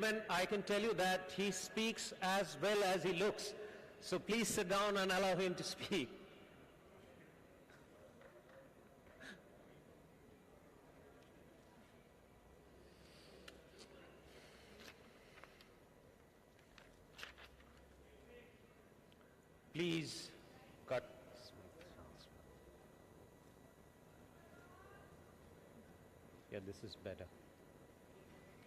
gentlemen, I can tell you that he speaks as well as he looks. So please sit down and allow him to speak. Please, cut. Yeah, this is better.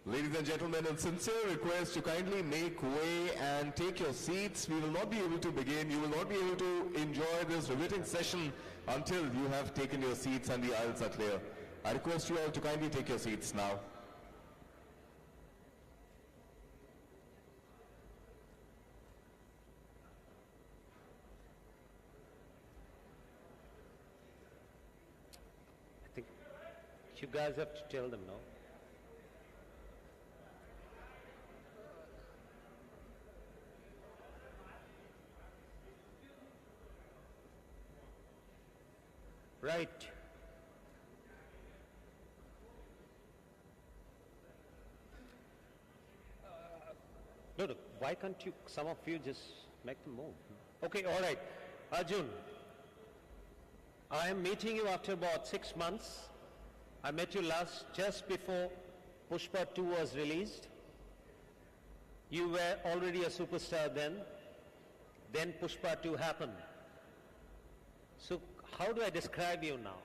Ladies and gentlemen, a sincere request to kindly make way and take your seats. We will not be able to begin. You will not be able to enjoy this riveting session until you have taken your seats and the aisles are clear. I request you all to kindly take your seats now. I think you guys have to tell them, no? Right. No, why can't you, some of you just make them move? Okay, all right. Arjun, I am meeting you after about 6 months. I met you last just before Pushpa 2 was released. You were already a superstar then. Then Pushpa 2 happened. So how do I describe you now?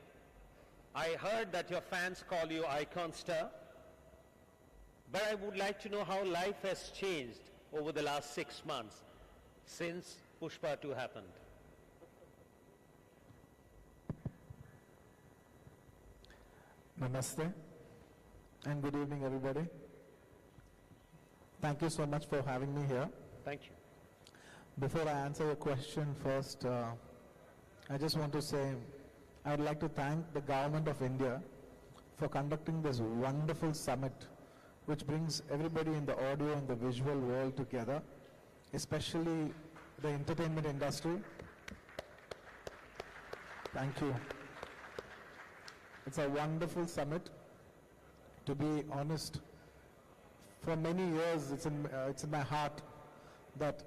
I heard that your fans call you icon star, but I would like to know how life has changed over the last 6 months since Pushpa 2 happened. Namaste and good evening everybody. Thank you so much for having me here. Thank you. Before I answer your question first, I just want to say I would like to thank the government of India for conducting this wonderful summit which brings everybody in the audio and the visual world together, especially the entertainment industry. Thank you. It's a wonderful summit. To be honest, for many years it's in my heart that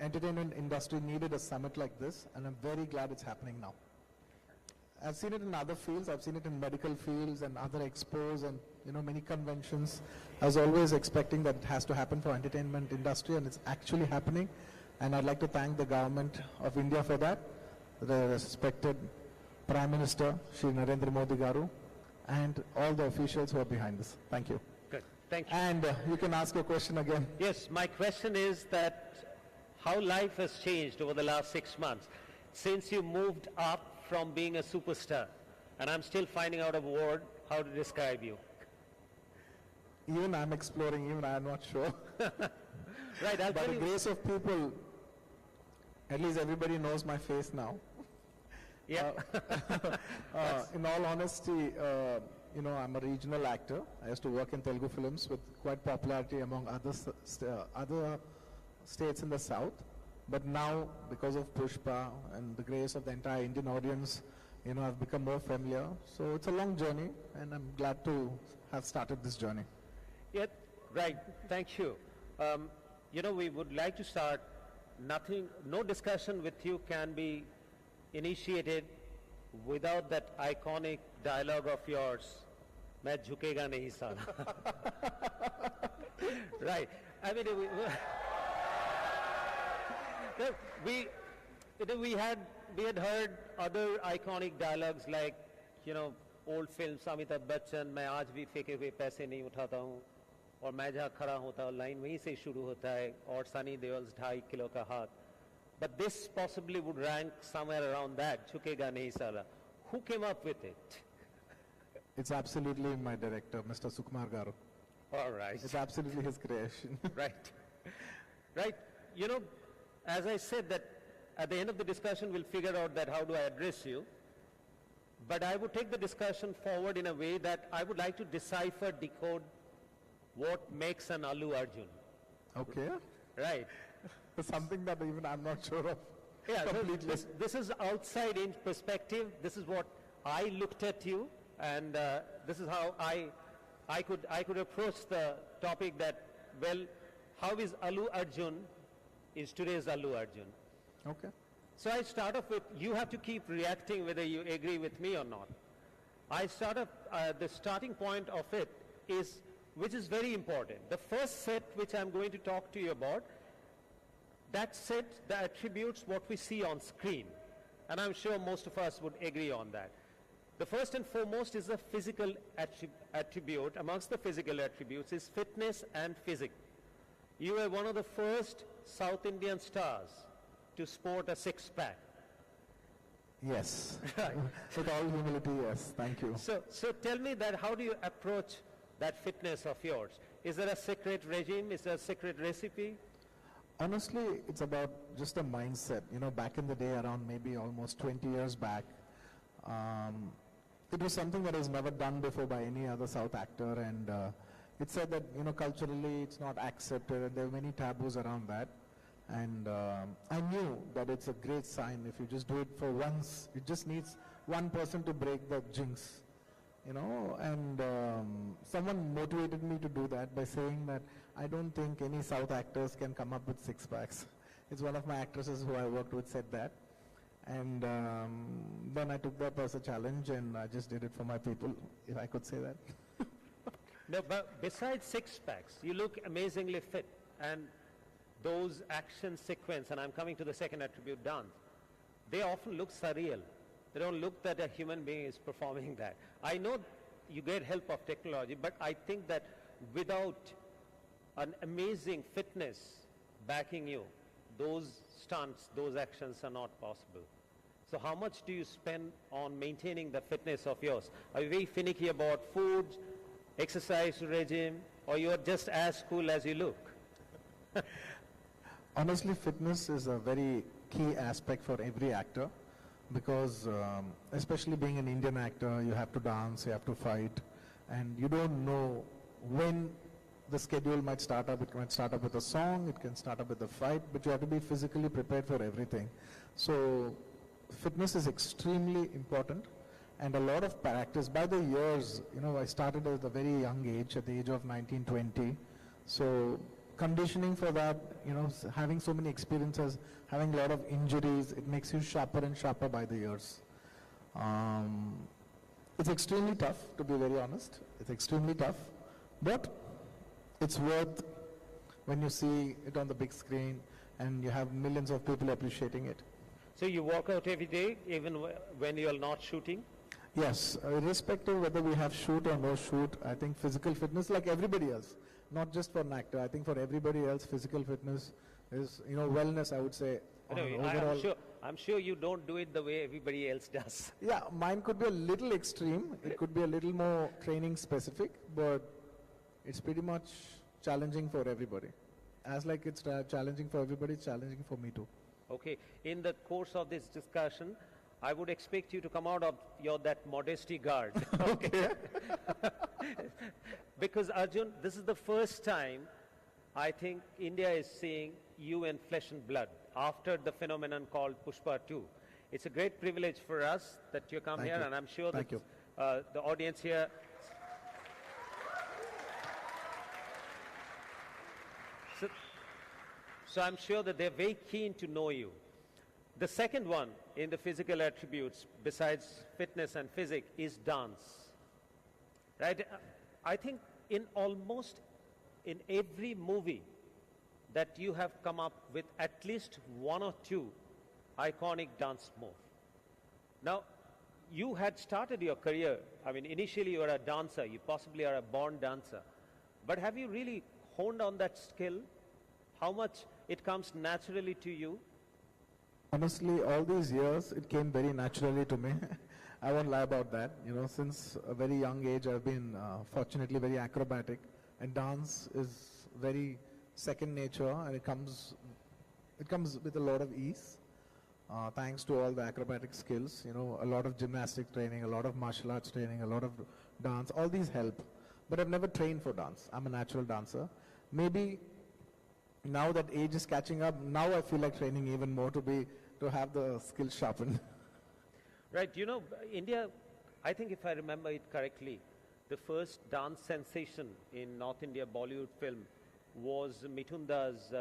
entertainment industry needed a summit like this, and I'm very glad it's happening now. I've seen it in other fields. I've seen it in medical fields and other expos and many conventions. I was always expecting that it has to happen for entertainment industry, and it's actually happening. And I'd like to thank the government of India for that, the respected Prime Minister Shri Narendra Modi Garu, and all the officials who are behind this. Thank you. Good. Thank you. And you can ask your question again. Yes, my question is that how life has changed over the last 6 months since you moved up from being a superstar, and I'm still finding out a word how to describe you. Even I'm exploring, even I'm not sure. Right, I'll By tell the you. grace of people, at least everybody knows my face now. Yeah. In all honesty, I'm a regional actor. I used to work in Telugu films with quite popularity among other states in the south. But now, because of Pushpa and the grace of the entire Indian audience, I've become more familiar. So it's a long journey, and I'm glad to have started this journey. Yeah, right. Thank you. We would like to start. No discussion with you can be initiated without that iconic dialogue of yours. "मैं झुकेगा नहीं साला." Right. I mean, we had heard other iconic dialogues like, old films, Amitabh Bachchan, "मैं आज भी फेंके हुए पैसे नहीं उठाता हूँ, और मैं जहाँ खड़ा होता हूँ लाइन वहीं से शुरू होता है, और सनी देओल्स 2.5 किलो का हाथ." But this possibly would rank somewhere around that, "झुकेगा नहीं साला." Who came up with it? It's absolutely my director, Mr. Sukumar Garu. All right. It's absolutely his creation. Right. Right. As I said that at the end of the discussion we'll figure out that how do I address you. But I would take the discussion forward in a way that I would like to decipher, decode what makes an Allu Arjun. Okay. Right. Something that even I'm not sure of. Yeah, completely. this is outside in perspective. This is what I looked at you, and this is how I could approach the topic that well, how is Allu Arjun is today's Allu Arjun. Okay. So I start off with, you have to keep reacting whether you agree with me or not. I start off, the starting point of it is, which is very important. The first set which I'm going to talk to you about, that set, the attributes what we see on screen. And I'm sure most of us would agree on that. The first and foremost is the physical attribute. Amongst the physical attributes is fitness and physique. You were one of the first South Indian stars to sport a six-pack. Yes. Right. With all humility, yes. Thank you. So tell me that, how do you approach that fitness of yours? Is there a secret regime? Is there a secret recipe? Honestly, it's about just a mindset. You know, back in the day, around maybe almost 20 years back, it was something that was never done before by any other South actor, and it said that, you know, culturally it's not accepted, and there were many taboos around that. And I knew that it's a great sign if you just do it for once. It just needs one person to break the jinx, you know. And someone motivated me to do that by saying that I don't think any South actors can come up with six packs. It's one of my actresses who I worked with said that. And then I took that as a challenge, and I just did it for my people, if I could say that. No, but besides six packs, you look amazingly fit, and those action sequence, and I'm coming to the second attribute, dance, they often look surreal. They don't look that a human being is performing that. I know you get help of technology, but I think that without an amazing fitness backing you, those stunts, those actions are not possible. So how much do you spend on maintaining the fitness of yours? Are you very finicky about food, exercise regime, or you're just as cool as you look? Honestly, fitness is a very key aspect for every actor, because especially being an Indian actor, you have to dance, you have to fight, and you don't know when the schedule might start up. It might start up with a song, it can start up with a fight, but you have to be physically prepared for everything. So fitness is extremely important, and a lot of practice. By the years, you know, I started at a very young age, at the age of 19, 20. So conditioning for that, you know, having so many experiences, having a lot of injuries, it makes you sharper and sharper by the years. It's extremely tough, to be very honest. It's extremely tough, but it's worth when you see it on the big screen and you have millions of people appreciating it. So you work out every day, even when you're not shooting? Yes, irrespective whether we have shoot or no shoot, I think physical fitness, like everybody else, not just for an actor, I think for everybody else, physical fitness is, you know, wellness, I would say. I'm sure you don't do it the way everybody else does. Yeah, mine could be a little extreme. It could be a little more training specific, but it's pretty much challenging for everybody. As like it's challenging for everybody, it's challenging for me too. Okay, in the course of this discussion, I would expect you to come out of that modesty guard. Okay. Because Arjun, this is the first time I think India is seeing you in flesh and blood after the phenomenon called Pushpa 2. It's a great privilege for us that you come here, and I'm sure that the audience here. So I'm sure that they're very keen to know you. The second one in the physical attributes, besides fitness and physique, is dance. Right? I think in every movie that you have come up with at least one or two iconic dance moves. Now, you had started your career, I mean, initially you were a dancer, you possibly are a born dancer. But have you really honed on that skill? How much it comes naturally to you? Honestly, all these years, it came very naturally to me. I won't lie about that. You know, since a very young age, I've been fortunately very acrobatic, and dance is very second nature, and it comes with a lot of ease, thanks to all the acrobatic skills. You know, a lot of gymnastic training, a lot of martial arts training, a lot of dance. All these help. But I've never trained for dance. I'm a natural dancer. Maybe now that age is catching up, now I feel like training even more to have the skills sharpened. Right, you know, India, I think if I remember it correctly, the first dance sensation in North India Bollywood film was Mitunda's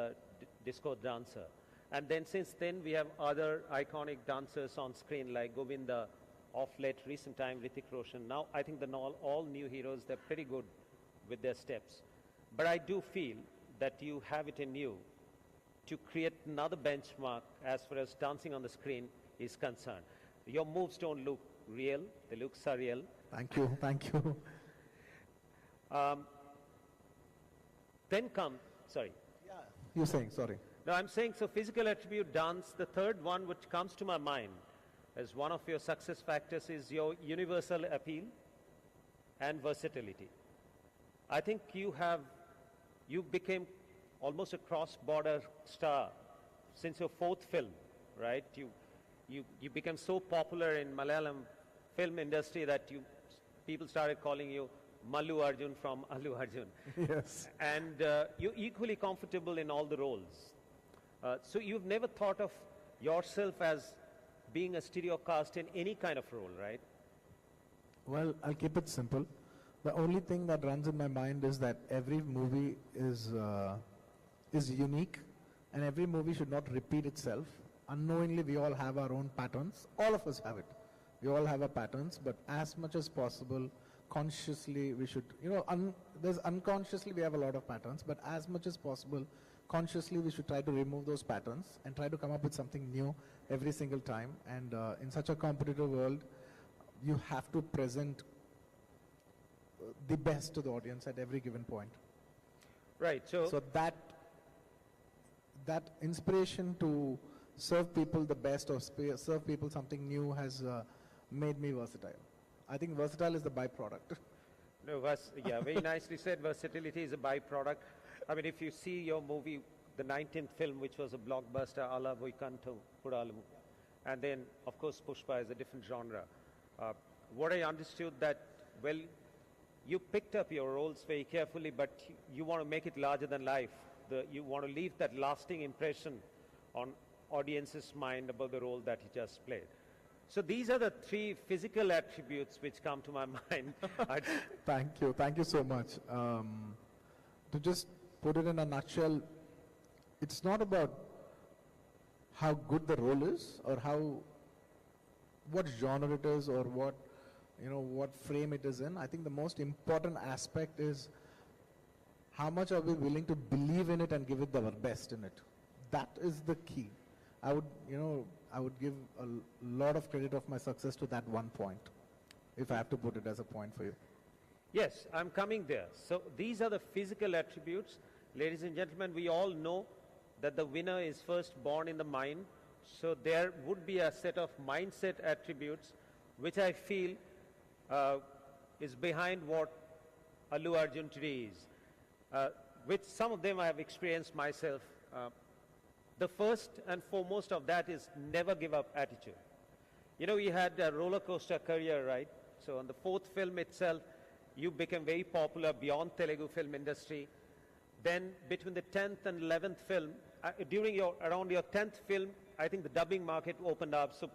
disco dancer. And then since then we have other iconic dancers on screen like Govinda, of late recent time Hrithik Roshan. Now I think the all new heroes, they're pretty good with their steps. But I do feel that you have it in you to create another benchmark as far as dancing on the screen is concerned. Your moves don't look real, they look surreal. Thank you, thank you. Then come, sorry. You're saying, sorry. No, I'm saying, so physical attribute dance, the third one which comes to my mind as one of your success factors is your universal appeal and versatility. I think you became almost a cross-border star since your fourth film, right? You became so popular in Malayalam film industry that people started calling you Allu Arjun from Allu Arjun. Yes. And you're equally comfortable in all the roles. So you've never thought of yourself as being a stereo cast in any kind of role, right? Well, I'll keep it simple. The only thing that runs in my mind is that every movie is unique, and every movie should not repeat itself. Unknowingly, we all have our own patterns. All of us have it. We all have our patterns, but as much as possible, consciously we should, there's unconsciously we have a lot of patterns, but as much as possible, consciously we should try to remove those patterns and try to come up with something new every single time. And in such a competitive world, you have to present the best to the audience at every given point. Right. So that inspiration to serve people the best or serve people something new has made me versatile. I think versatile is the byproduct. No, yeah, very nicely said. Versatility is a byproduct. I mean, if you see your movie, the 19th film, which was a blockbuster, Ala Vaikantham Pudalamu, and then, of course, Pushpa is a different genre. What I understood that, well, you picked up your roles very carefully, but you want to make it larger than life. You want to leave that lasting impression on audience's mind about the role that he just played. So these are the three physical attributes which come to my mind. Thank you so much. To just put it in a nutshell, it's not about how good the role is or what genre it is or what frame it is in. I think the most important aspect is how much are we willing to believe in it and give it our best in it. That is the key. I would give a lot of credit of my success to that one point, if I have to put it as a point for you. Yes, I'm coming there. So these are the physical attributes. Ladies and gentlemen, we all know that the winner is first born in the mind. So there would be a set of mindset attributes which I feel is behind what Allu Arjun today is. With some of them I have experienced myself. The first and foremost of that is never give up attitude. You had a roller coaster career, right? So on the fourth film itself, you became very popular beyond Telugu film industry. Then between the 10th and 11th film, around your 10th film, I think the dubbing market opened up. So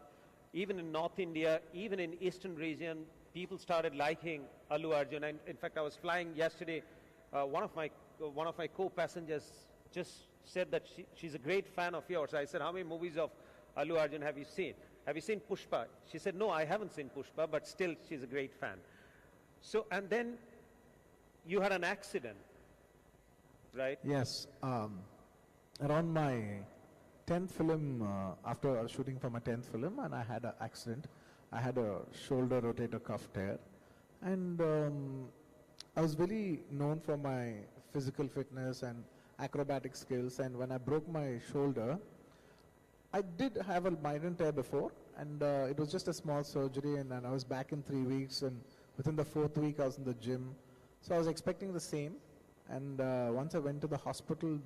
even in North India, even in Eastern region, people started liking Allu Arjun. And in fact, I was flying yesterday. One of my co-passengers just said that she's a great fan of yours. I said, how many movies of Allu Arjun have you seen? Have you seen Pushpa? She said, no, I haven't seen Pushpa, but still she's a great fan. So, and then you had an accident, right? Yes. Around my 10th film, after shooting for my 10th film, and I had an accident. I had a shoulder rotator cuff tear. And I was very known for my physical fitness and acrobatic skills. And when I broke my shoulder, I did have a migraine tear before, and it was just a small surgery, and I was back in 3 weeks, and within the 4th week I was in the gym. So I was expecting the same, and once I went to the hospital,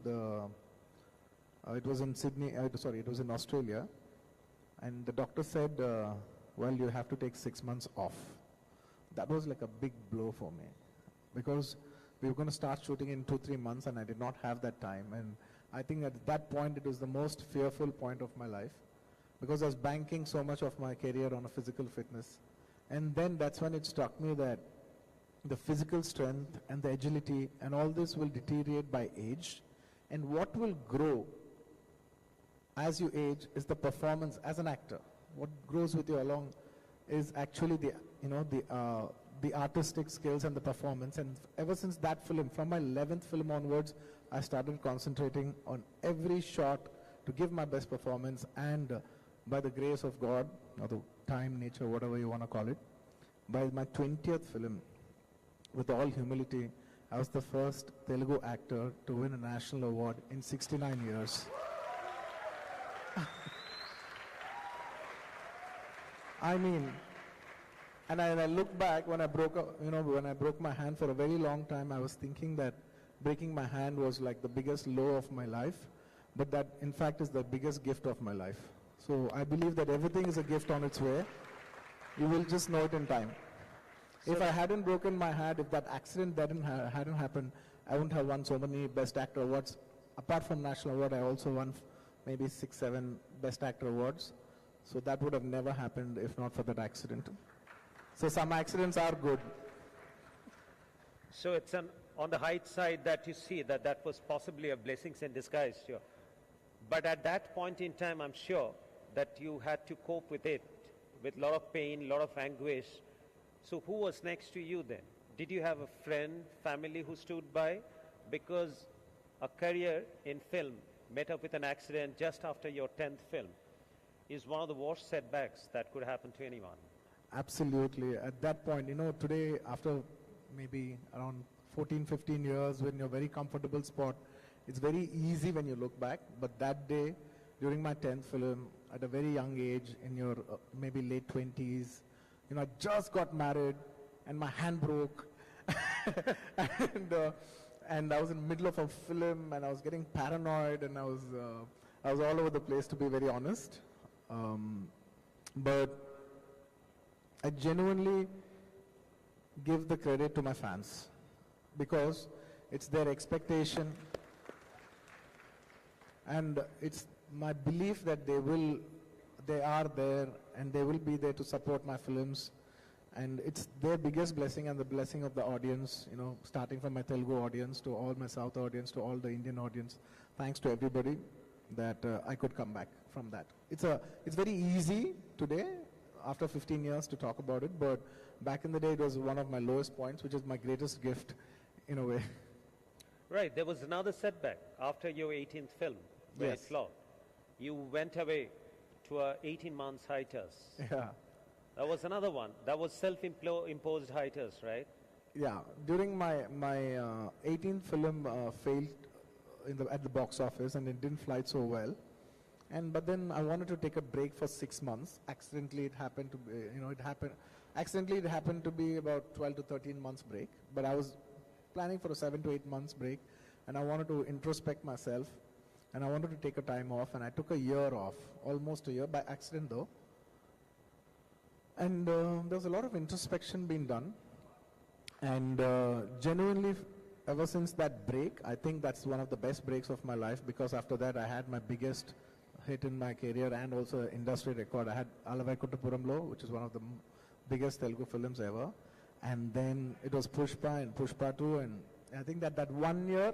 it was in Sydney, it was in Australia, and the doctor said, well, you have to take 6 months off. That was like a big blow for me, because we were going to start shooting in 2-3 months, and I did not have that time. And I think at that point it was the most fearful point of my life, because I was banking so much of my career on a physical fitness. And then that's when it struck me that the physical strength and the agility, and all this will deteriorate by age. And what will grow as you age is the performance as an actor. What grows with you along is actually the artistic skills and the performance. And ever since that film, from my 11th film onwards, I started concentrating on every shot to give my best performance. And by the grace of God, or the time, nature, whatever you want to call it, by my 20th film, with all humility, I was the first Telugu actor to win a national award in 69 years. I mean, and I look back when I broke my hand for a very long time, I was thinking that breaking my hand was like the biggest low of my life, but that in fact is the biggest gift of my life. So I believe that everything is a gift on its way. You will just know it in time. So if I hadn't broken my hand, if that accident hadn't happened, I wouldn't have won so many Best Actor awards. Apart from National Award, I also won maybe 6, 7 Best Actor awards. So that would have never happened if not for that accident. So some accidents are good. So it's on the height side that you see that was possibly a blessings in disguise, sure. But at that point in time, I'm sure that you had to cope with it, with a lot of pain, a lot of anguish. So who was next to you then? Did you have a friend, family who stood by? Because a career in film met up with an accident just after your 10th film is one of the worst setbacks that could happen to anyone. Absolutely. At that point, today, after maybe around 14, 15 years, when you're very comfortable spot, it's very easy when you look back. But that day, during my 10th film, at a very young age, in your maybe late 20s, I just got married and my hand broke. and I was in the middle of a film and I was getting paranoid and I was all over the place, to be very honest. But I genuinely give the credit to my fans because it's their expectation and it's my belief that they are there and they will be there to support my films, and it's their biggest blessing and the blessing of the audience, starting from my Telugu audience to all my South audience to all the Indian audience. Thanks to everybody that I could come back from that. It's very easy today after 15 years to talk about it, but back in the day it was one of my lowest points, which is my greatest gift in a way. Right, there was another setback after your 18th film, very Yes. flawed. You went away to a 18 months hiatus. Yeah. That was another one. That was self-imposed hiatus, right? Yeah, during my 18th film failed at the box office and it didn't fly so well. But then I wanted to take a break for 6 months. Accidentally, it happened to be, accidentally it happened to be about 12 to 13 months break. But I was planning for a 7 to 8 months break, and I wanted to introspect myself, and I wanted to take a time off, and I took a year off, almost a year by accident though. And there was a lot of introspection being done, and genuinely, ever since that break, I think that's one of the best breaks of my life, because after that I had my biggest hit in my career and also industry record. I had Alavaikuttapuramlo, which is one of the biggest Telugu films ever, and then it was Pushpa and Pushpa 2, and I think that 1 year,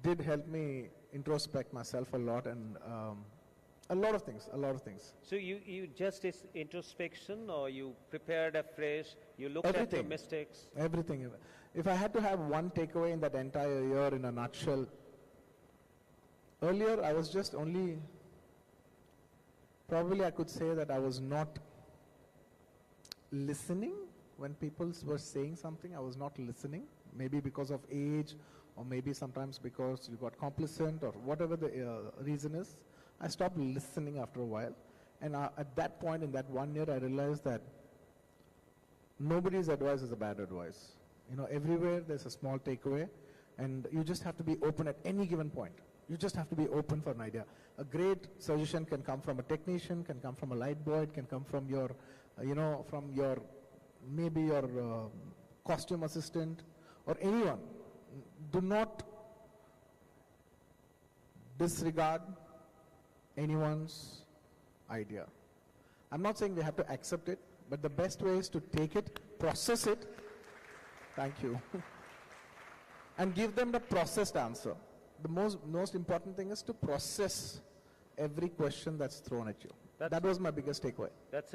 did help me introspect myself a lot, and a lot of things. So you just is introspection, or you prepared afresh, you looked at your mistakes? Everything. If I had to have one takeaway in that entire year in a nutshell, earlier I was just only, probably I could say that I was not listening when people were saying something. I was not listening, maybe because of age, or maybe sometimes because you got complacent, or whatever the reason is. I stopped listening after a while, and at that point in that 1 year I realized that nobody's advice is a bad advice. Everywhere there's a small takeaway, and you just have to be open at any given point. You just have to be open for an idea. A great suggestion can come from a technician, can come from a light boy, it can come from your, maybe your costume assistant, or anyone. Do not disregard anyone's idea. I'm not saying we have to accept it, but the best way is to take it, process it, Thank you. And give them the processed answer. The most important thing is to process every question that's thrown at you. That was my biggest takeaway. That's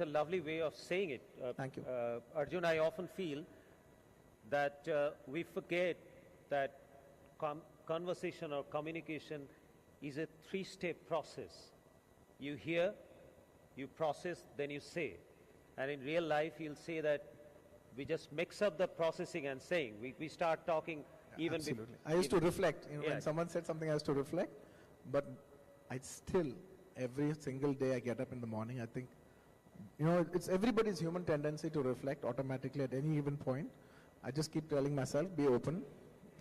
a lovely way of saying it. Thank you. Arjun, I often feel that we forget that conversation or communication is a three-step process. You hear, you process, then you say. And in real life, you'll say that we just mix up the processing and saying. We start talking even... Absolutely. I used to reflect. When someone said something, I used to reflect. But I still, every single day I get up in the morning, I think, it's everybody's human tendency to reflect automatically at any given point. I just keep telling myself, be open,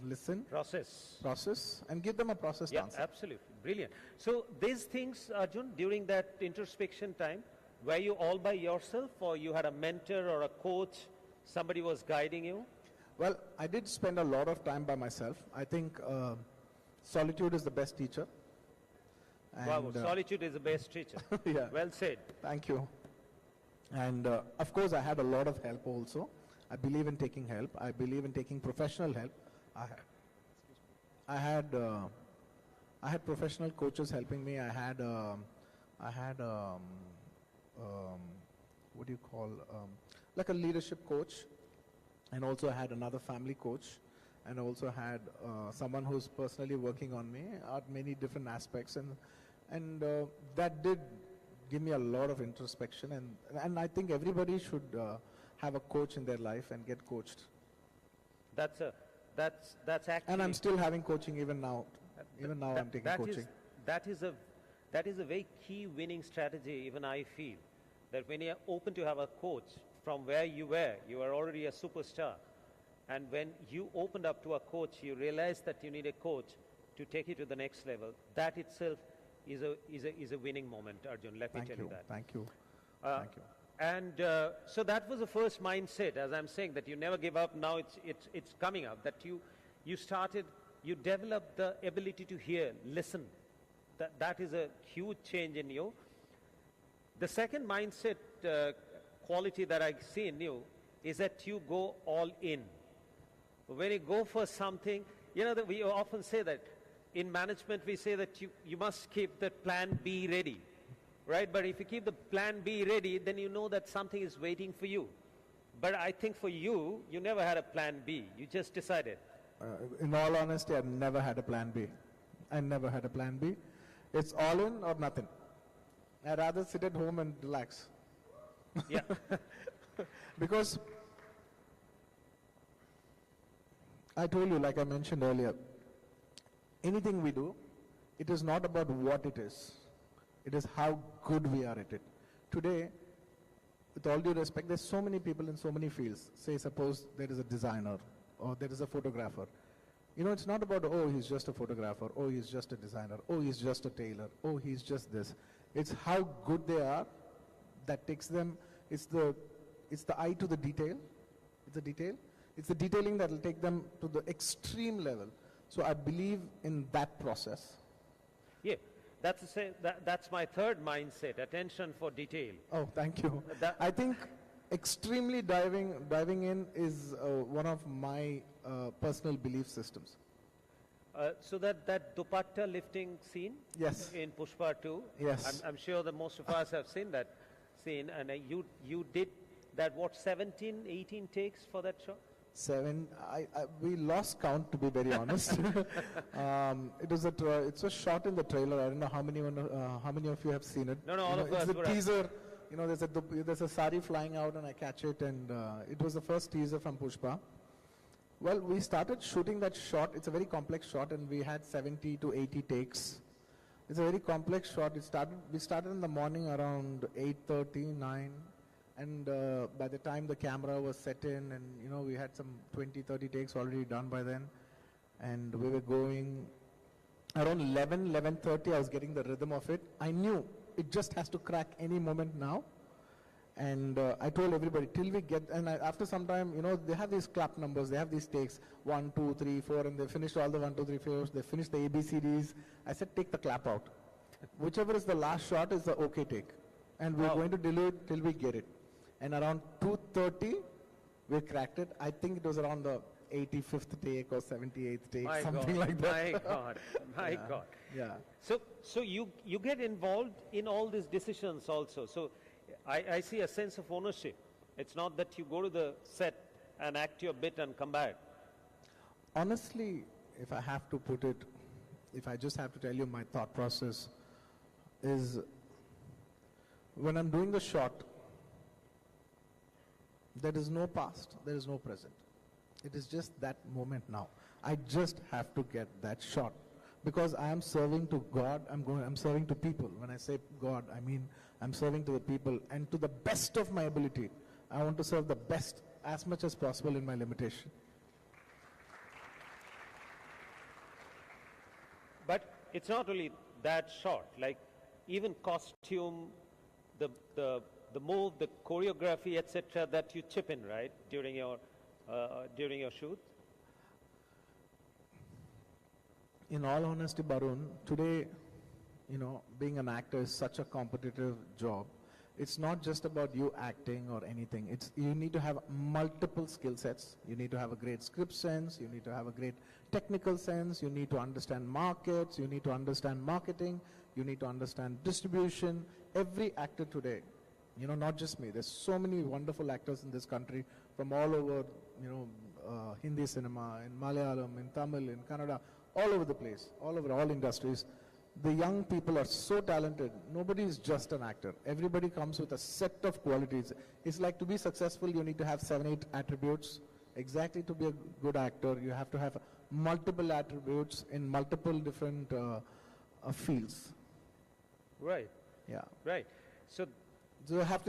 listen, process, and give them a processed answer. Absolutely. Brilliant. So these things, Arjun, during that introspection time, were you all by yourself, or you had a mentor or a coach, somebody was guiding you? Well, I did spend a lot of time by myself. I think solitude is the best teacher. Wow, solitude is the best teacher. Yeah. Well said. Thank you. And of course, I had a lot of help also. I believe in taking help. I believe in taking professional help. I had professional coaches helping me. I had what do you call, like a leadership coach, and also I had another family coach, and also had someone who's personally working on me at many different aspects, and that did give me a lot of introspection, and I think everybody should have a coach in their life and get coached. That's actually... And I'm still having coaching even now. Even now I'm taking coaching. That is a very key winning strategy, even I feel. That when you're open to have a coach, from where you were already a superstar. And when you opened up to a coach, you realized that you need a coach to take you to the next level. That itself is a winning moment, Arjun. Let me tell you that. Thank you. Thank you. And so that was the first mindset, as I'm saying, that you never give up. Now it's coming up, that you developed the ability to hear, listen. That is a huge change in you. The second mindset quality that I see in you is that you go all in. When you go for something, that we often say that in management we say that you must keep the plan B ready. Right? But if you keep the plan B ready, then you know that something is waiting for you. But I think for you, you never had a plan B. You just decided. In all honesty, I never had a plan B. I never had a plan B. It's all in or nothing. I'd rather sit at home and relax. Yeah. Because I told you, like I mentioned earlier, anything we do, it is not about what it is. It is how good we are at it. Today, with all due respect, there's so many people in so many fields. Say, suppose there is a designer or there is a photographer. It's not about, oh, he's just a photographer, oh, he's just a designer, oh, he's just a tailor, oh, he's just this. It's how good they are that takes them. It's the eye to the detail. It's the detail. It's the detailing that will take them to the extreme level. So I believe in that process. Yeah. That's my third mindset, attention for detail. Oh, thank you. I think extremely diving in is one of my personal belief systems. So that dupatta lifting scene, yes, in Pushpa 2, yes, I'm sure that most of us have seen that scene, and you did that, 17, 18 takes for that shot? 7. We lost count, to be very honest. It's a shot in the trailer. I don't know how many of you have seen it. No, all of us. It's a teaser. There's a sari flying out, and I catch it, and it was the first teaser from Pushpa. Well, we started shooting that shot. It's a very complex shot, and we had 70 to 80 takes. It's a very complex shot. We started in the morning around 8:30, 9. And by the time the camera was set in, and we had some 20, 30 takes already done by then, and we were going around 11:30. I was getting the rhythm of it. I knew it just has to crack any moment now, and I told everybody till we get. And after some time, they have these clap numbers. They have these takes 1, 2, 3, 4, and they finished all the 1, 2, 3, 4. They finished the ABCDs. I said, take the clap out. Whichever is the last shot is the okay take, and we're going to delay it till we get it. And around 2:30, we cracked it. I think it was around the 85th take or 78th take, My something God, like that. my God, my Yeah. God. Yeah. So you get involved in all these decisions also. So I see a sense of ownership. It's not that you go to the set and act your bit and come back. Honestly, if I have to put it, if I just have to tell you my thought process is when I'm doing the shot, there is no past, there is no present. It is just that moment now. I just have to get that shot because I am serving to God, I'm serving to people. When I say God, I mean I'm serving to the people and to the best of my ability. I want to serve the best as much as possible in my limitation. But it's not only that short, like even costume, the move, the choreography, etc., that you chip in, right, during your shoot? In all honesty, Barun, today, being an actor is such a competitive job. It's not just about you acting or anything. You need to have multiple skill sets. You need to have a great script sense. You need to have a great technical sense. You need to understand markets. You need to understand marketing. You need to understand distribution. Every actor today, not just me. There's so many wonderful actors in this country from all over, Hindi cinema, in Malayalam, in Tamil, in Kannada, all over the place, all over all industries. The young people are so talented. Nobody is just an actor. Everybody comes with a set of qualities. It's like to be successful, you need to have 7, 8 attributes. Exactly to be a good actor, you have to have multiple attributes in multiple different fields. Right. Yeah. Right. So they have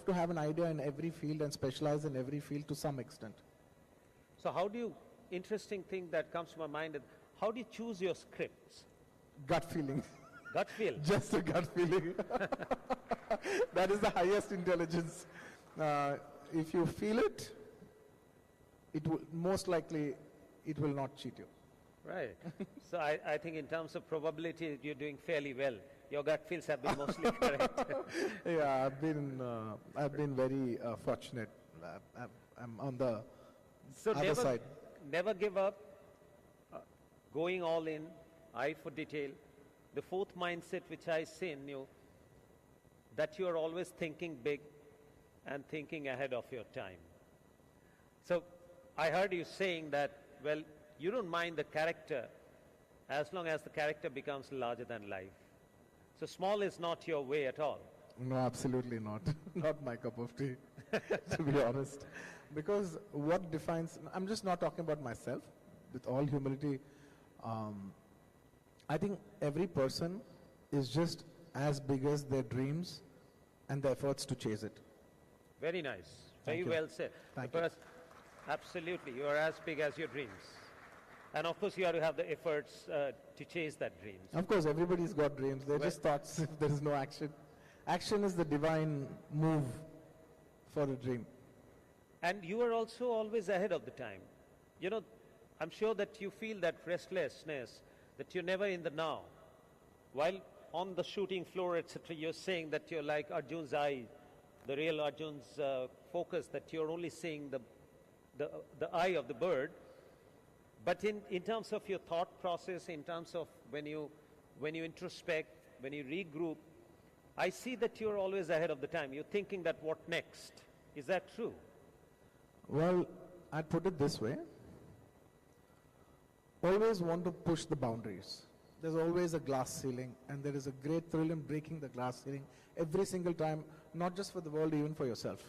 to have an idea in every field and specialize in every field to some extent. So how do you, interesting thing that comes to my mind is, how do you choose your scripts? Gut feeling. Gut feel. Just a gut feeling. That is the highest intelligence. If you feel it, it will most likely it will not cheat you. Right. So I think in terms of probability, you're doing fairly well. Your gut feels have been mostly correct. Yeah, I've been very fortunate. I'm on the other side. Never give up. Going all in, eye for detail. The fourth mindset which I see in you, that you are always thinking big and thinking ahead of your time. So I heard you saying that, well, you don't mind the character as long as the character becomes larger than life. So small is not your way at all. No, absolutely not. Not my cup of tea, to be honest. Because what defines, I'm just not talking about myself, with all humility. I think every person is just as big as their dreams and the efforts to chase it. Very nice. Very Thank you. well said. Thank you. Absolutely. You are as big as your dreams. And of course, you have to have the efforts to chase that dreams. Of course, everybody's got dreams. They're just thoughts if there is no action. Action is the divine move for a dream. And you are also always ahead of the time. I'm sure that you feel that restlessness, that you're never in the now. While on the shooting floor, etc., you're saying that you're like Arjun's eye, the real Arjun's focus, that you're only seeing the eye of the bird. But in terms of your thought process, in terms of when you introspect, when you regroup, I see that you're always ahead of the time. You're thinking that what next? Is that true? Well, I'd put it this way. Always want to push the boundaries. There's always a glass ceiling, and there is a great thrill in breaking the glass ceiling every single time, not just for the world, even for yourself.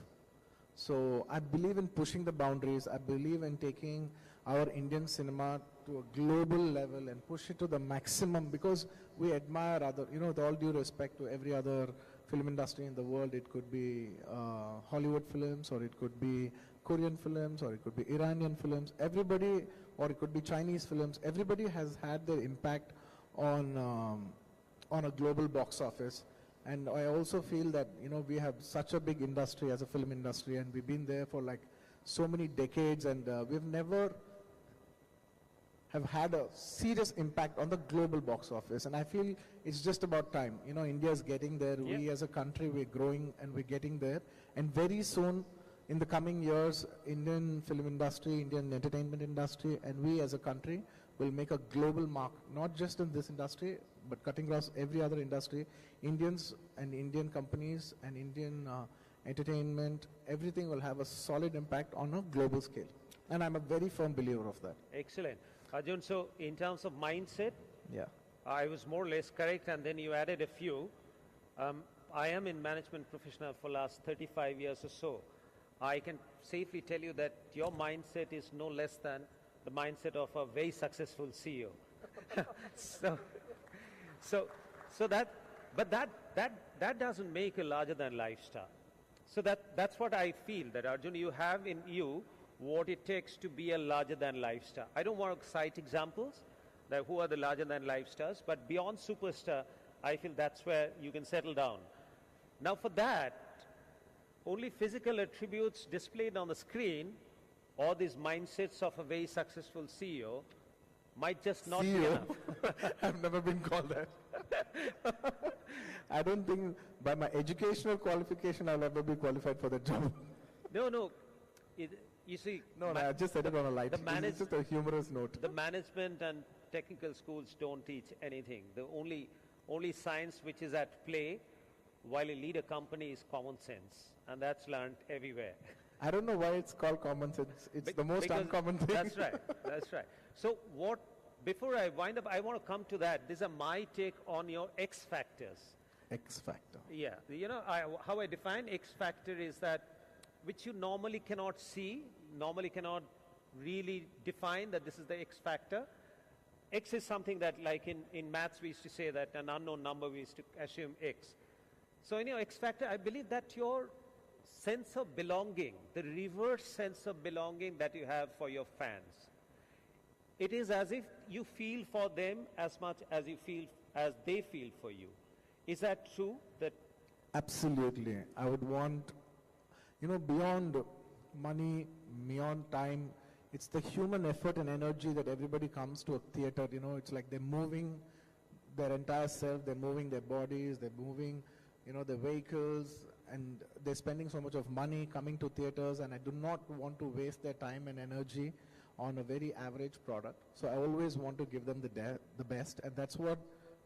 So I believe in pushing the boundaries. I believe in taking our Indian cinema to a global level and push it to the maximum, because we admire other, with all due respect to every other film industry in the world. It could be Hollywood films, or it could be Korean films, or it could be Iranian films. Everybody, or it could be Chinese films. Everybody has had their impact on a global box office. And I also feel that, we have such a big industry as a film industry, and we've been there for like so many decades, and we've never have had a serious impact on the global box office. And I feel it's just about time. India is getting there. Yeah. We as a country, we're growing and we're getting there. And very soon, in the coming years, Indian film industry, Indian entertainment industry, and we as a country will make a global mark, not just in this industry, but cutting across every other industry. Indians and Indian companies and Indian entertainment, everything will have a solid impact on a global scale. And I'm a very firm believer of that. Excellent. Arjun, so in terms of mindset, Yeah. I was more or less correct, and then you added a few. I am in management professional for last 35 years or so. I can safely tell you that your mindset is no less than the mindset of a very successful CEO. That doesn't make a larger than life star. So that's what I feel, that Arjun, you have in you what it takes to be a larger than life star. I don't want to cite examples that who are the larger than life stars, but beyond superstar, I feel that's where you can settle down. Now for that, only physical attributes displayed on the screen or these mindsets of a very successful CEO might just not be CEO. enough. I've never been called that. I don't think by my educational qualification I'll ever be qualified for the job. No. You see, No, I just said it on a light. It's just a humorous note. the management and technical schools don't teach anything. The only science which is at play while you lead a company is common sense, and that's learned everywhere. I don't know why it's called common sense. It's the most Because uncommon thing. That's right. That's right. So before I wind up, I want to come to that. These are my take on your X factors. X factor. Yeah. How I define X factor is that which you normally cannot see, normally cannot really define that this is the X factor. X is something that, like in maths, we used to say that an unknown number, we used to assume X. So in your X factor, I believe that your sense of belonging, the reverse sense of belonging that you have for your fans, it is as if you feel for them as much as they feel for you. Is that true? That Absolutely. I would want, beyond money, beyond time, it's the human effort and energy that everybody comes to a theater. It's like they're moving their entire self, they're moving their bodies, they're moving, their vehicles, and they're spending so much of money coming to theaters, and I do not want to waste their time and energy on a very average product. So I always want to give them the best, and that's what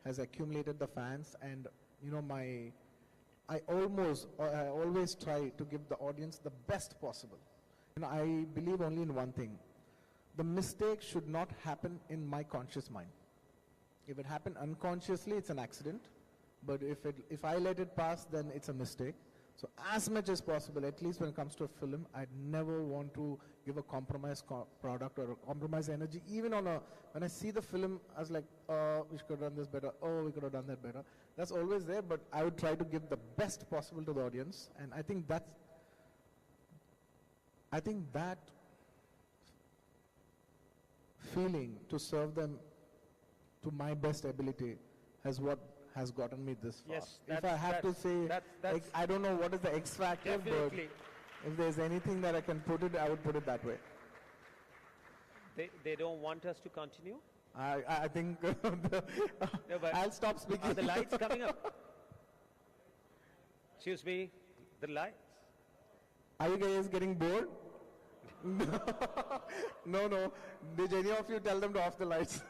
has accumulated the fans. And I always try to give the audience the best possible. I believe only in one thing: the mistake should not happen in my conscious mind. If it happened unconsciously, it's an accident. But if I let it pass, then it's a mistake. So as much as possible, at least when it comes to a film, I'd never want to give a compromised product or a compromised energy. Even when I see the film, I was like, oh, we could have done this better. Oh, we could have done that better. That's always there, but I would try to give the best possible to the audience. And I think that feeling to serve them to my best ability has gotten me this far. Yes, if I have to say, that's I don't know what is the X factor, definitely. but if there's anything that I can put it, I would put it that way. They don't want us to continue? I think No, but I'll stop speaking. are the lights coming up? Excuse me, the lights? Are you guys getting bored? No. Did any of you tell them to off the lights?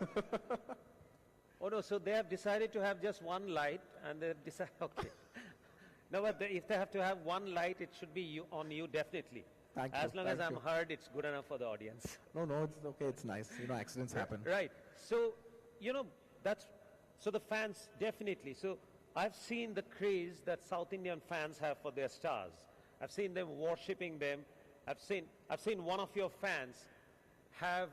Oh no, so they have decided to have just one light, and they've decided, okay. No, but if they have to have one light, it should be on you, definitely. Thank you, As long as thank I'm you. heard, it's good enough for the audience. No, it's okay. It's nice. Accidents happen. Right. So, so the fans, definitely. So I've seen the craze that South Indian fans have for their stars. I've seen them worshipping them. I've seen one of your fans has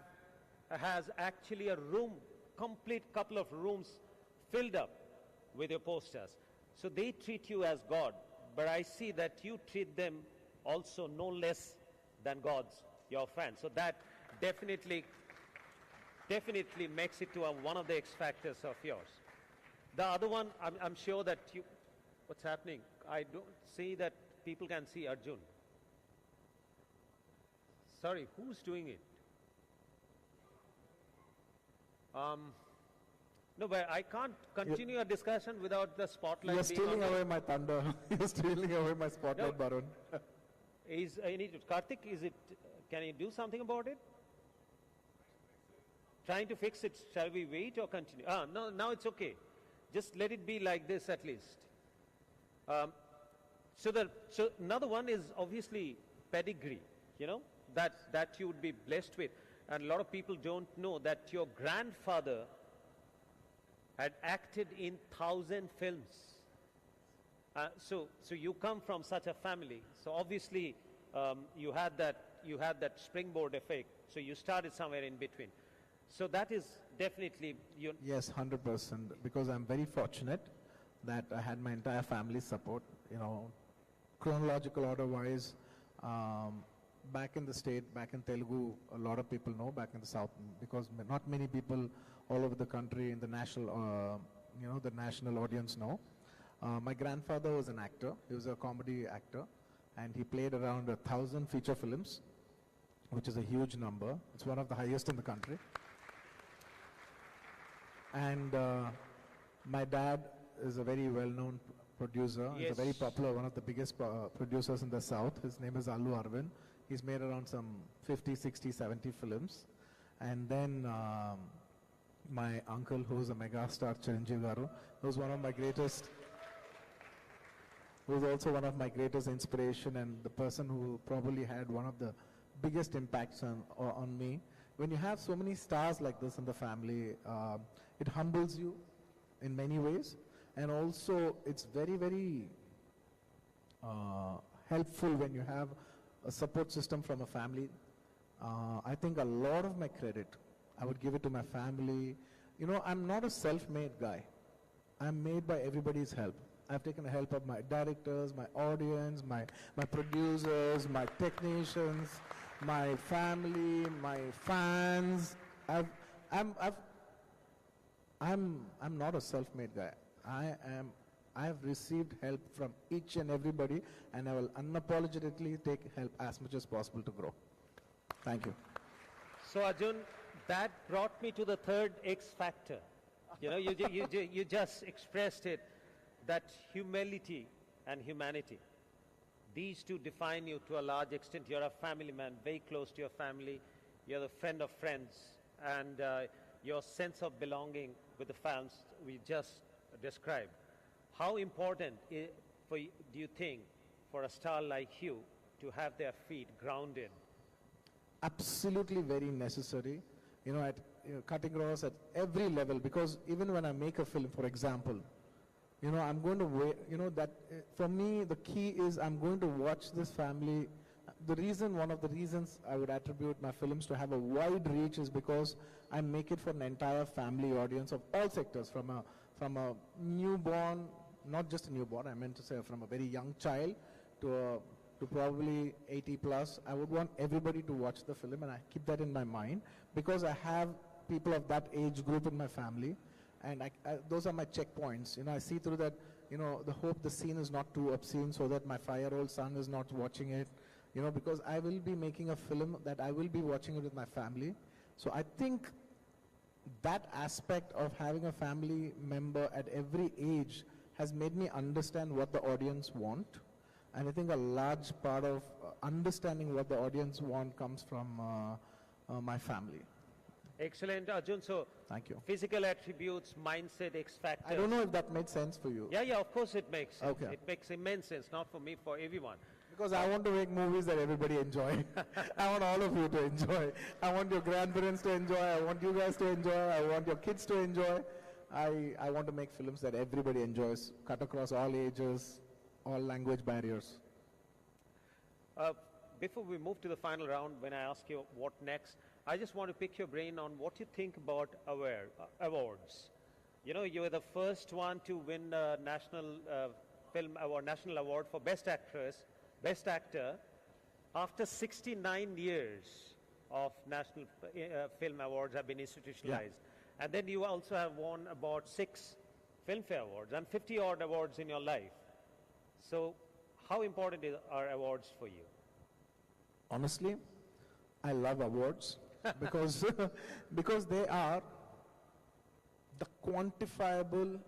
actually a room, complete couple of rooms filled up with your posters. So they treat you as God, but I see that you treat them also no less than gods, your fans. So that definitely makes it to one of the X factors of yours. The other one, I'm sure that what's happening? I don't see that people can see Arjun. Sorry, who's doing it? No, but I can't continue a discussion without the spotlight You're being stealing on. away my thunder. You're stealing away my spotlight, No. Barun. Karthik, can you do something about it? Trying to fix it. Shall we wait or continue? No, now it's okay. Just let it be like this at least. So another one is obviously pedigree, that you would be blessed with. And a lot of people don't know that your grandfather had acted in 1,000 films. So you come from such a family. So obviously you had that springboard effect. So you started somewhere in between. So that is definitely Yes, 100%. Because I'm very fortunate that I had my entire family's support. Chronological order-wise, back in the state, back in Telugu, a lot of people know. Back in the south, because not many people all over the country in the national, the national audience know. My grandfather was an actor. He was a comedy actor, and he played around 1,000 feature films, which is a huge number. It's one of the highest in the country. And my dad is a very well-known producer. Yes. He's a very popular, one of the biggest producers in the south. His name is Allu Arjun. He's made around some 50, 60, 70 films. And then my uncle, who's a megastar, Chiranjeev Garu, who's one of my greatest, who's also one of my greatest inspiration, and the person who probably had one of the biggest impacts on me. When you have so many stars like this in the family, it humbles you in many ways, and also it's very, very helpful when you have a support system from a family. I think a lot of my credit, I would give it to my family. I'm not a self-made guy. I'm made by everybody's help. I've taken the help of my directors, my audience, my producers, my technicians, my family, my fans. I'm not a self-made guy. I have received help from each and everybody, and I will unapologetically take help as much as possible to grow. Thank you. So Arjun, that brought me to the third X factor. You just expressed it, that humility and humanity. These two define you to a large extent. You're a family man, very close to your family. You're the friend of friends, and your sense of belonging with the fans we just described. How important do you think for a star like you to have their feet grounded? Absolutely very necessary, at cutting across at every level, because even when I make a film, for example, I'm going to wait, that for me the key is I'm going to watch this family. One of the reasons I would attribute my films to have a wide reach is because I make it for an entire family audience of all sectors, from a newborn, not just a newborn, I meant to say from a very young child to probably 80 plus. I would want everybody to watch the film, and I keep that in my mind because I have people of that age group in my family, and those are my checkpoints. I see through that, the hope the scene is not too obscene so that my 5-year-old son is not watching it, because I will be making a film that I will be watching it with my family. So I think that aspect of having a family member at every age has made me understand what the audience want. And I think a large part of understanding what the audience want comes from my family. Excellent, Arjun. So, thank you. Physical attributes, mindset, X factors. I don't know if that made sense for you. Yeah, of course it makes sense. Okay. It makes immense sense, not for me, for everyone. Because I want to make movies that everybody enjoy. I want all of you to enjoy. I want your grandparents to enjoy. I want you guys to enjoy. I want your kids to enjoy. I want to make films that everybody enjoys, cut across all ages, all language barriers. Before we move to the final round, when I ask you what next, I just want to pick your brain on what you think about awards. You were the first one to win a national film award, national award for Best Actress, Best Actor, after 69 years of national film awards have been institutionalized. Yeah. And then you also have won about 6 Filmfare Awards and 50 odd awards in your life. So how important are awards for you? Honestly, I love awards because they are the quantifiable,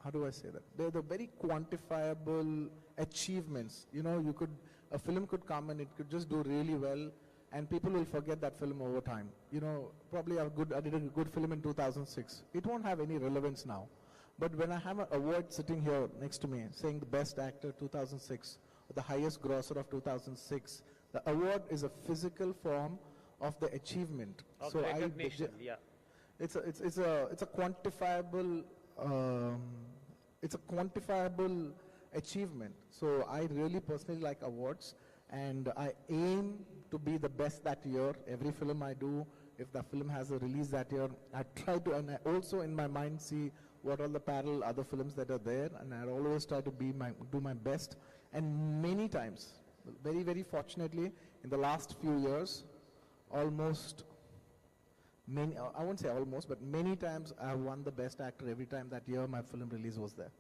how do I say that? They're the very quantifiable achievements. You know, a film could come and it could just do really well, and people will forget that film over time. You know, probably I did a good film in 2006. It won't have any relevance now. But when I have an award sitting here next to me saying the best actor 2006, or the highest grosser of 2006, the award is a physical form of the achievement. Of recognition, yeah. It's a quantifiable achievement. So I really personally like awards, and I aim to be the best that year. Every film I do, if the film has a release that year, I try to, and I also in my mind see what are the parallel other films that are there, and I always try to do my best. And many times, very, very fortunately, in the last few years, almost many, I won't say almost, but many times I have won the best actor every time that year my film release was there.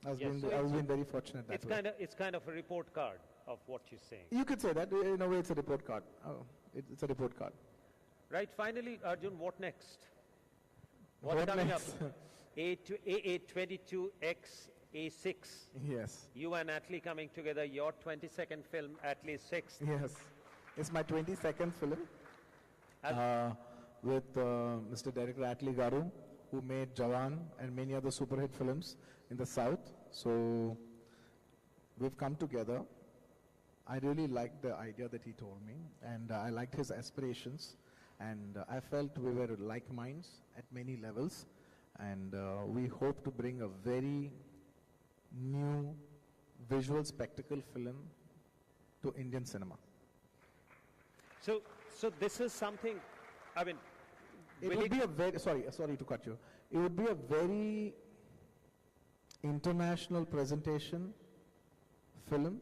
I was been very fortunate that way. It's kind of a report card of what you're saying. You could say that. In a way, it's a report card. It's a report card. Right, finally, Arjun, what next? What's What coming next? up? A22X A6. Yes. You and Atlee coming together, your 22nd film, Atlee 6th. Yes. It's my 22nd film with Mr. Director Atlee Garu, who made Jawan and many other super hit films in the South. So we've come together. I really liked the idea that he told me, and I liked his aspirations, and I felt we were like minds at many levels, and we hope to bring a very new visual spectacle film to Indian cinema. So this is something, I mean, It would be a very, sorry to cut you. It would be a very international presentation film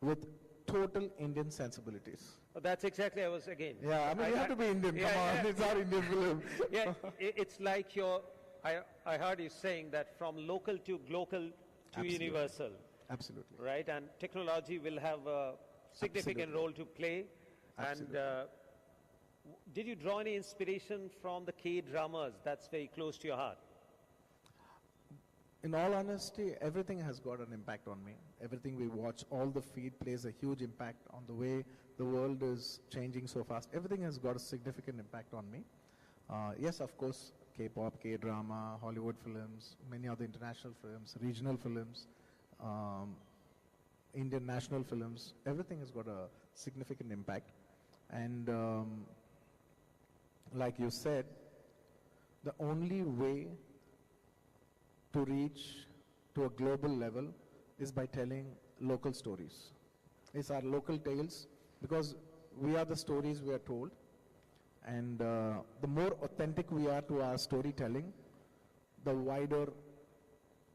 with total Indian sensibilities. that's exactly, I was again. Yeah, I mean, you have to be Indian, come on, it's our Indian film. Yeah, it's like I heard you saying that from local to global to Absolutely. universal. Absolutely. Right, and technology will have a significant Absolutely. role to play. Absolutely. And did you draw any inspiration from the K-dramas? That's very close to your heart. In all honesty, everything has got an impact on me. Everything we watch, all the feed plays a huge impact on the way the world is changing so fast. Everything has got a significant impact on me. Yes, of course, K-pop, K-drama, Hollywood films, many other international films, regional films, Indian national films, everything has got a significant impact. And like you said, the only way to reach to a global level is by telling local stories. It's our local tales, because we are the stories we are told. And the more authentic we are to our storytelling, the wider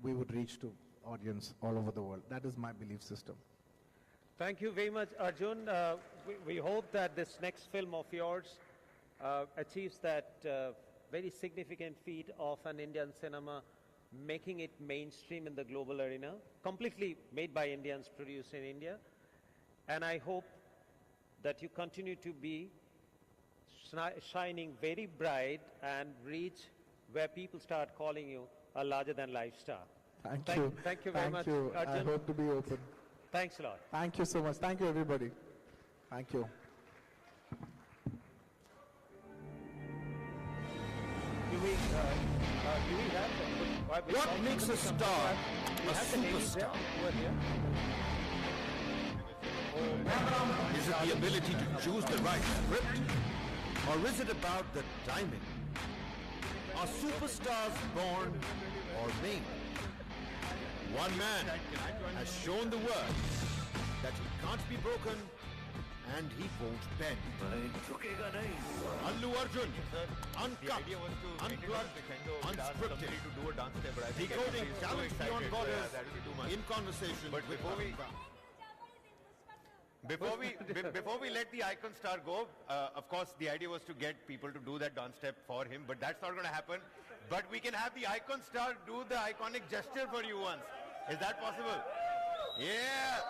we would reach to audience all over the world. That is my belief system. Thank you very much, Arjun. We hope that this next film of yours achieves that very significant feat of an Indian cinema, making it mainstream in the global arena, completely made by Indians, produced in India. And I hope that you continue to be shining very bright and reach where people start calling you a larger-than-life star. Thank you. Thank you very much, I Arjun. hope to be open. Thanks a lot. Thank you so much. Thank you, everybody. Thank you. What makes a star a superstar? Is it the ability to choose the right script? Or is it about the timing? Are superstars born or made? One man has shown the world that he can't be broken and he won't bend. Allu Arjun, uncut, unplugged, unscripted, decoding talent beyond borders in conversation with Bharatvarsh. Before we let the icon star go, of course, the idea was to get people to do that dance step for him, but that's not going to happen. But we can have the icon star do the iconic gesture for you once. Is that possible? Yeah.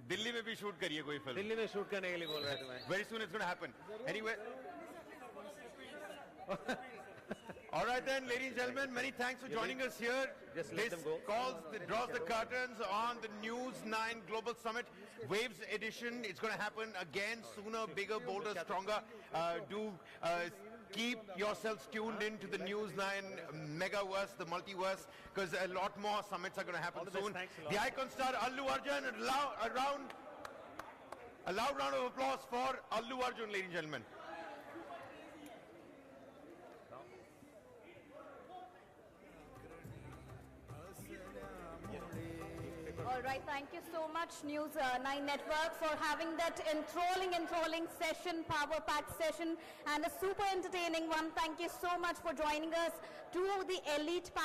Delhi में भी shoot करिए कोई film. Delhi में shoot करने के लिए बोल रहे थे मैं. Very soon it's going to happen. Anyway. All right then, ladies and gentlemen, many thanks for joining us here. Just let them go. Draws the curtains on the News9 Global Summit Waves edition. It's going to happen again sooner, bigger, bolder, stronger. Keep yourselves tuned into the News9 megaverse, the multiverse, because a lot more summits are going to happen soon. The icon star Allu Arjun, a loud round of applause for Allu Arjun, ladies and gentlemen. All right, thank you so much, News9 Network, for having that enthralling session, power-packed session, and a super entertaining one. Thank you so much for joining us. To the elite